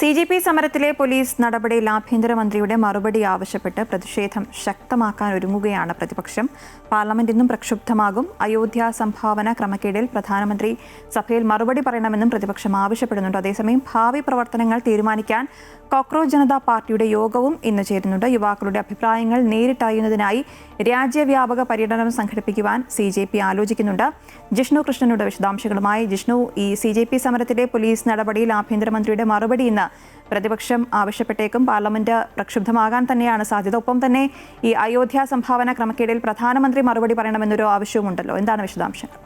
CGP സമരത്തിലെ police നടപടിയിൽ ആഭ്യന്തരമന്ത്രിയുടെ മറുപടി ആവശ്യപ്പെട്ട് പ്രതിഷേധം ശക്തമാക്കാൻ ഒരുങ്ങുകയാണ് പ്രതിപക്ഷം. പാർലമെന്റ് ഇന്നും പ്രക്ഷുബ്ധമാകും. അയോധ്യ സംഭാവന ക്രമക്കേടിൽ പ്രധാനമന്ത്രി സഭയിൽ മറുപടി പറയണമെന്നും പ്രതിപക്ഷം ആവശ്യപ്പെടുന്നുണ്ട്. അതേസമയം ഭാവി പ്രവർത്തനങ്ങൾ തീരുമാനിക്കാൻ കോക്രോച്ച് ജനതാ പാർട്ടിയുടെ യോഗവും ഇന്ന് ചേരുന്നുണ്ട്. യുവാക്കളുടെ അഭിപ്രായങ്ങൾ നേരിട്ടറിയുന്നതിനായി രാജ്യവ്യാപക പര്യടനം സംഘടിപ്പിക്കുവാൻ CJP ആലോചിക്കുന്നുണ്ട്. ജിഷ്ണു കൃഷ്ണനുടെ വിശദാംശങ്ങളുമായി. ജിഷ്ണു, ഈ CJP സമരത്തിലെ പോലീസ് നടപടിയിൽ ആഭ്യന്തരമന്ത്രിയുടെ മറുപടി ഇന്ന് പ്രതിപക്ഷം ആവശ്യപ്പെട്ടേക്കും. പാർലമെന്റ് പ്രക്ഷുബ്ധമാകാൻ തന്നെയാണ് സാധ്യത. ഒപ്പം തന്നെ ഈ അയോധ്യ സംഭാവന ക്രമക്കേടിൽ പ്രധാനമന്ത്രി മറുപടി പറയണമെന്നൊരു ആവശ്യവുമുണ്ടല്ലോ. എന്താണ് വിശദാംശങ്ങൾ?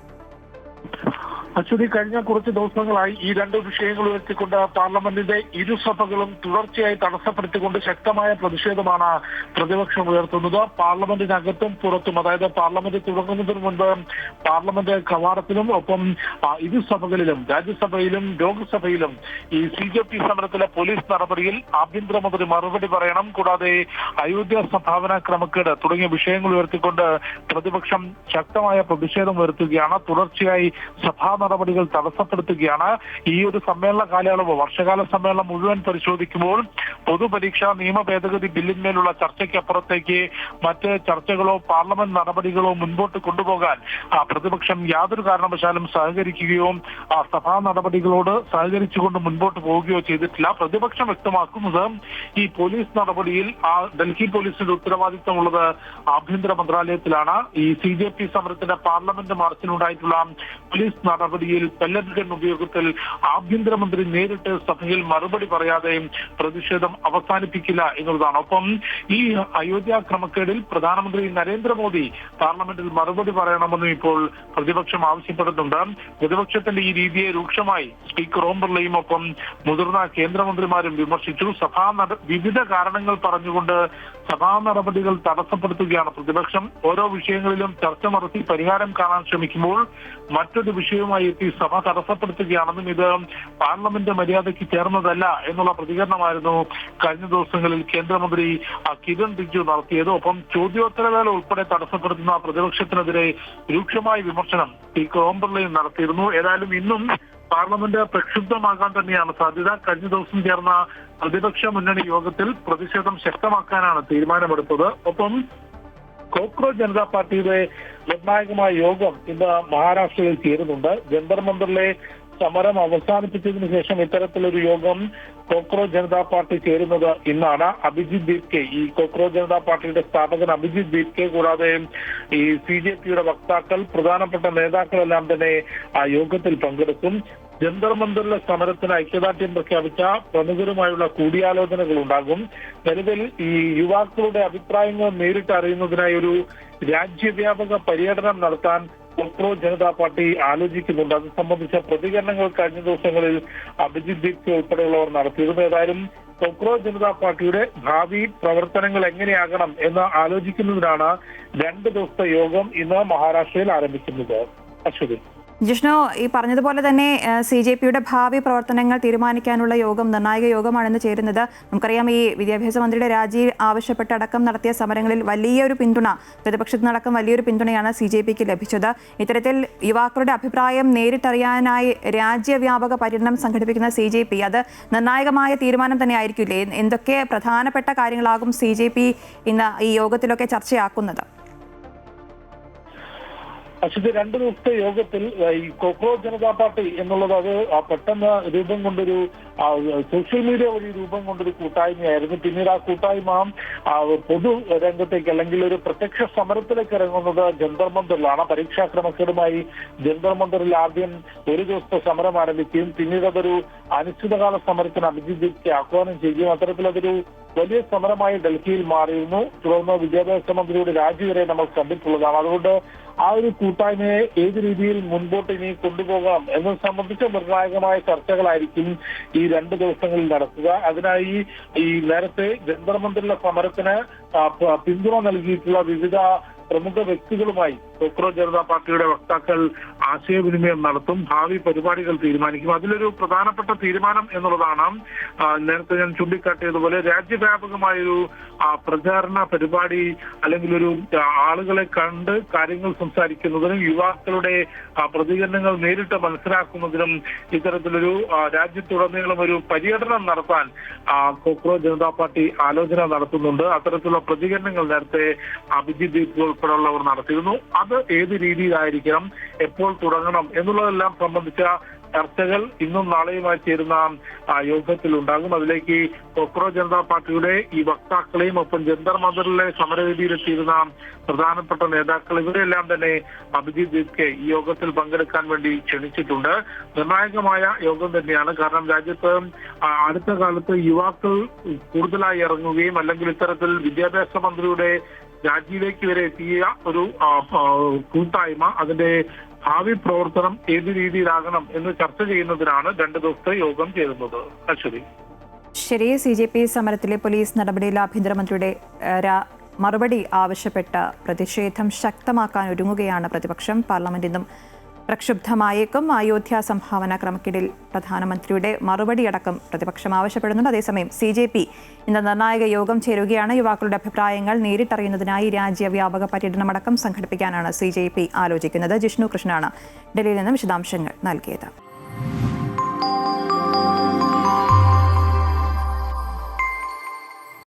അശ്വതി, കഴിഞ്ഞ കുറച്ച് ദിവസങ്ങളായി ഈ രണ്ട് വിഷയങ്ങൾ ഉയർത്തിക്കൊണ്ട് പാർലമെന്റിന്റെ ഇരുസഭകളും തുടർച്ചയായി തടസ്സപ്പെടുത്തിക്കൊണ്ട് ശക്തമായ പ്രതിഷേധമാണ് പ്രതിപക്ഷം ഉയർത്തുന്നത്. പാർലമെന്റിനകത്തും പുറത്തും, അതായത് പാർലമെന്റ് തുടങ്ങുന്നതിന് മുൻപ് പാർലമെന്റ് കവാടത്തിലും ഒപ്പം ഇരുസഭകളിലും രാജ്യസഭയിലും ലോക്സഭയിലും ഈ CJP സമരത്തിലെ പോലീസ് നടപടിയിൽ ആഭ്യന്തരമന്ത്രി മറുപടി പറയണം. കൂടാതെ അയോധ്യ സംഭാവന ക്രമക്കേട് തുടങ്ങിയ വിഷയങ്ങൾ ഉയർത്തിക്കൊണ്ട് പ്രതിപക്ഷം ശക്തമായ പ്രതിഷേധം ഉയർത്തുകയാണ്. തുടർച്ചയായി സഭാ നടപടികൾ തടസ്സപ്പെടുത്തുകയാണ്. ഈ ഒരു സമ്മേളന കാലയളവ്, വർഷകാല സമ്മേളനം മുഴുവൻ പരിശോധിക്കുമ്പോൾ പൊതുപരീക്ഷാ നിയമ ഭേദഗതി ബില്ലിന്മേലുള്ള ചർച്ചയ്ക്കപ്പുറത്തേക്ക് മറ്റ് ചർച്ചകളോ പാർലമെന്റ് നടപടികളോ മുൻപോട്ട് കൊണ്ടുപോകാൻ പ്രതിപക്ഷം യാതൊരു കാരണവശാലും സഹകരിക്കുകയോ സഭാ നടപടികളോട് സഹകരിച്ചുകൊണ്ട് മുൻപോട്ട് പോവുകയോ ചെയ്തിട്ടില്ല. പ്രതിപക്ഷം വ്യക്തമാക്കുന്നത് ഈ പോലീസ് നടപടിയിൽ ഡൽഹി പോലീസിന്റെ ഉത്തരവാദിത്തമുള്ളത് ആഭ്യന്തര മന്ത്രാലയത്തിലാണ്. ഈ CJP സമരത്തിന്റെ പാർലമെന്റ് മാർച്ചിനുണ്ടായിട്ടുള്ള പോലീസ് നടപടിയിൽ പെല്ലറ്റ് ഗൺ ഉപയോഗത്തിൽ ആഭ്യന്തരമന്ത്രി നേരിട്ട് സഭയിൽ മറുപടി പറയാതെ പ്രതിഷേധം അവസാനിപ്പിക്കില്ല എന്നുള്ളതാണ്. ഒപ്പം ഈ അയോധ്യ ക്രമക്കേടിൽ പ്രധാനമന്ത്രി നരേന്ദ്രമോദി പാർലമെന്റിൽ മറുപടി പറയണമെന്നും ഇപ്പോൾ പ്രതിപക്ഷം ആവശ്യപ്പെടുന്നുണ്ട്. പ്രതിപക്ഷത്തിന്റെ ഈ രീതിയെ രൂക്ഷമായി സ്പീക്കർ ഓം ബിർളയും ഒപ്പം മുതിർന്ന കേന്ദ്രമന്ത്രിമാരും വിമർശിച്ചു. വിവിധ കാരണങ്ങൾ പറഞ്ഞുകൊണ്ട് സഭാ നടപടികൾ തടസ്സപ്പെടുത്തുകയാണ് പ്രതിപക്ഷം. ഓരോ വിഷയങ്ങളിലും ചർച്ച നടത്തി പരിഹാരം കാണാൻ ശ്രമിക്കുമ്പോൾ മറ്റൊരു വിഷയവുമായി എത്തി സഭ തടസ്സപ്പെടുത്തുകയാണെന്നും ഇത് പാർലമെന്റ് മര്യാദയ്ക്ക് ചേർന്നതല്ല എന്നുള്ള പ്രതികരണമായിരുന്നു കഴിഞ്ഞ ദിവസങ്ങളിൽ കേന്ദ്രമന്ത്രി കിരൺ റിജിജു നടത്തിയത്. ഒപ്പം ചോദ്യോത്തരവേള ഉൾപ്പെടെ തടസ്സപ്പെടുത്തുന്ന പ്രതിപക്ഷത്തിനെതിരെ രൂക്ഷമായ വിമർശനം സ്പീക്കർ ഓം ബിർളയും നടത്തിയിരുന്നു. ഏതായാലും ഇന്നും പാർലമെന്റ് പ്രക്ഷുബ്ധമാകാൻ തന്നെയാണ് സാധ്യത. കഴിഞ്ഞ ദിവസം ചേർന്ന പ്രതിപക്ഷ മുന്നണി യോഗത്തിൽ പ്രതിഷേധം ശക്തമാക്കാനാണ് തീരുമാനമെടുത്തത്. ഒപ്പം കോക്രോച്ച് ജനതാ പാർട്ടിയുടെ നിർണായകമായ യോഗം ഇന്ന് മഹാരാഷ്ട്രയിൽ ചേരുന്നുണ്ട്. ജന്തർ മന്ദറിലെ സമരം അവസാനിപ്പിച്ചതിനു ശേഷം ഇത്തരത്തിലൊരു യോഗം കോക്രോച്ച് ജനതാ പാർട്ടി ചേരുന്നത് ഇന്നാണ്. അഭിജിത് ദീപ്കെ, ഈ കോക്രോച്ച് ജനതാ പാർട്ടിയുടെ സ്ഥാപകൻ അഭിജിത് ദീപ്കെ, കൂടാതെ ഈ CJPയുടെ വക്താക്കൾ, പ്രധാനപ്പെട്ട നേതാക്കളെല്ലാം തന്നെ ആ യോഗത്തിൽ പങ്കെടുക്കും. ജന്തർ മന്ദറിലെ സമരത്തിന് ഐക്യദാർഢ്യം പ്രഖ്യാപിച്ച പ്രമുഖരുമായുള്ള കൂടിയാലോചനകൾ ഉണ്ടാകും. നിലവിൽ ഈ യുവാക്കളുടെ അഭിപ്രായങ്ങൾ നേരിട്ട് അറിയുന്നതിനായി ഒരു രാജ്യവ്യാപക പര്യടനം നടത്താൻ കോക്രോച്ച് ജനതാ പാർട്ടി ആലോചിക്കുന്നുണ്ട്. അത് സംബന്ധിച്ച പ്രതികരണങ്ങൾ കഴിഞ്ഞ ദിവസങ്ങളിൽ അഭിജിത് ദീപ്കെ ഉൾപ്പെടെയുള്ളവർ നടത്തിയിരുന്നു. ഏതായാലും കോക്രോച്ച് ജനതാ പാർട്ടിയുടെ ഭാവി പ്രവർത്തനങ്ങൾ എങ്ങനെയാകണം എന്ന് ആലോചിക്കുന്നതിനാണ് 2 ദിവസത്തെ യോഗം ഇന്ന് മഹാരാഷ്ട്രയിൽ ആരംഭിക്കുന്നത്. അശ്വതി. ജിഷ്ണു, ഈ പറഞ്ഞതുപോലെ തന്നെ CJPയുടെ ഭാവി പ്രവർത്തനങ്ങൾ തീരുമാനിക്കാനുള്ള യോഗം നിർണായക യോഗമാണെന്ന് ചേരുന്നത്. നമുക്കറിയാം, ഈ വിദ്യാഭ്യാസ മന്ത്രിയുടെ രാജി ആവശ്യപ്പെട്ടടക്കം നടത്തിയ സമരങ്ങളിൽ വലിയൊരു പിന്തുണ, പ്രതിപക്ഷത്തിനടക്കം വലിയൊരു പിന്തുണയാണ് CJPക്ക് ലഭിച്ചത്. ഇത്തരത്തിൽ യുവാക്കളുടെ അഭിപ്രായം നേരിട്ടറിയാനായി രാജ്യവ്യാപക പര്യടനം സംഘടിപ്പിക്കുന്ന CJP അത് നിർണായകമായ തീരുമാനം തന്നെ ആയിരിക്കില്ലേ? എന്തൊക്കെ പ്രധാനപ്പെട്ട കാര്യങ്ങളാകും CJP ഇന്ന് ഈ യോഗത്തിലൊക്കെ ചർച്ചയാക്കുന്നത്? പക്ഷേ 2 ദിവസത്തെ യോഗത്തിൽ ഈ കോക്രോച്ച് ജനതാ പാർട്ടി എന്നുള്ളത് അത് പെട്ടെന്ന് രൂപം കൊണ്ടൊരു സോഷ്യൽ മീഡിയ വഴി രൂപം കൊണ്ടൊരു കൂട്ടായ്മയായിരുന്നു. പിന്നീട് ആ കൂട്ടായ്മ പൊതു രംഗത്തേക്ക് അല്ലെങ്കിൽ ഒരു പ്രത്യക്ഷ സമരത്തിലേക്ക് ഇറങ്ങുന്നത് ജന്തർ മന്ദറിലാണ്. പരീക്ഷാ ക്രമക്കേടുമായി ജന്തർ മന്ദറിൽ ആദ്യം ഒരു ദിവസത്തെ സമരം ആരംഭിക്കുകയും പിന്നീട് അതൊരു അനിശ്ചിതകാല സമരത്തിന് അഭിജിത് ദീപ്കെ ആഹ്വാനം ചെയ്യുകയും അത്തരത്തിൽ അതൊരു വലിയ സമരമായി ഡൽഹിയിൽ മാറിയിരുന്നു. തുടർന്ന് വിദ്യാഭ്യാസ മന്ത്രിയുടെ രാജി വരെ നമ്മൾ കണ്ടിട്ടുള്ളതാണ്. അതുകൊണ്ട് ആ ഒരു കൂട്ടായ്മയെ ഏത് രീതിയിൽ മുൻപോട്ട് ഇനി കൊണ്ടുപോകാം എന്നത് സംബന്ധിച്ച നിർണായകമായ ചർച്ചകളായിരിക്കും ഈ 2 ദിവസങ്ങളിൽ നടക്കുക. അതിനായി ഈ നേരത്തെ ജന്തർ മന്ദറിലെ സമരത്തിന് പിന്തുണ നൽകിയിട്ടുള്ള വിവിധ പ്രമുഖ വ്യക്തികളുമായി കോക്രോച്ച് ജനതാ പാർട്ടിയുടെ വക്താക്കൾ ആശയവിനിമയം നടത്തും, ഭാവി പരിപാടികൾ തീരുമാനിക്കും. അതിലൊരു പ്രധാനപ്പെട്ട തീരുമാനം എന്നുള്ളതാണ് നേരത്തെ ഞാൻ ചൂണ്ടിക്കാട്ടിയതുപോലെ രാജ്യവ്യാപകമായൊരു പ്രചാരണ പരിപാടി അല്ലെങ്കിൽ ഒരു ആളുകളെ കണ്ട് കാര്യങ്ങൾ സംസാരിക്കുന്നതിനും യുവാക്കളുടെ പ്രതികരണങ്ങൾ നേരിട്ട് മനസ്സിലാക്കുന്നതിനും ഇത്തരത്തിലൊരു രാജ്യത്തുടനീളം ഒരു പര്യടനം നടത്താൻ കോക്രോച്ച് ജനതാ പാർട്ടി ആലോചന നടത്തുന്നുണ്ട്. അത്തരത്തിലുള്ള പ്രതികരണങ്ങൾ നേരത്തെ അഭിജിത് ദീപ് ഉൾപ്പെടെയുള്ളവർ നടത്തിയിരുന്നു. അത് ഏത് രീതിയിലായിരിക്കണം, എപ്പോൾ തുടങ്ങണം എന്നുള്ളതെല്ലാം സംബന്ധിച്ച ചർച്ചകൾ ഇന്നും നാളെയുമായി ചേരുന്ന യോഗത്തിൽ ഉണ്ടാകും. അതിലേക്ക് കോക്രോച്ച് ജനതാ പാർട്ടിയുടെ ഈ വക്താക്കളെയും ഒപ്പം ജന്തർ മന്ദിറിലെ സമരവേദിയിലെത്തിയിരുന്ന പ്രധാനപ്പെട്ട നേതാക്കൾ ഇവരെല്ലാം തന്നെ അഭിജിത് ദീപ്കെ ഈ യോഗത്തിൽ പങ്കെടുക്കാൻ വേണ്ടി ക്ഷണിച്ചിട്ടുണ്ട്. നിർണായകമായ യോഗം തന്നെയാണ്. കാരണം രാജ്യത്ത് അടുത്ത കാലത്ത് യുവാക്കൾ കൂടുതലായി ഇറങ്ങുകയും അല്ലെങ്കിൽ ഇത്തരത്തിൽ വിദ്യാഭ്യാസ മന്ത്രിയുടെ രാജിയിലേക്ക് വരെ എത്തിയ ഒരു കൂട്ടായ്മ അതിന്റെ ഭാവി പ്രവർത്തനം ഏത് രീതിയിലാകണം എന്ന് ചർച്ച ചെയ്യുന്നതിനാണ് 2 ദിവസത്തെ യോഗം ചേരുന്നത്. അശ്വതി. ശരി, CJP സമരത്തിലെ പോലീസ് നടപടിയിൽ ആഭ്യന്തരമന്ത്രിയുടെ മറുപടി ആവശ്യപ്പെട്ട പ്രതിഷേധം ശക്തമാക്കാൻ ഒരുങ്ങുകയാണ് പ്രതിപക്ഷം. പാർലമെന്റ് ഇന്നും പ്രക്ഷുബ്ധമായേക്കും. അയോധ്യ സംഭാവന ക്രമക്കേടിൽ പ്രധാനമന്ത്രിയുടെ മറുപടിയടക്കം പ്രതിപക്ഷം ആവശ്യപ്പെടുന്നുണ്ട്. അതേസമയം CJP ഇന്ന് നിർണായക യോഗം ചേരുകയാണ്. യുവാക്കളുടെ അഭിപ്രായങ്ങൾ നേരിട്ടറിയുന്നതിനായി രാജ്യവ്യാപക പര്യടനമടക്കം സംഘടിപ്പിക്കാനാണ് CJP ആലോചിക്കുന്നത്. ജിഷ്ണു കൃഷ്ണനാണ് ഡൽഹിയിൽ നിന്ന് വിശദാംശങ്ങൾ നൽകിയത്.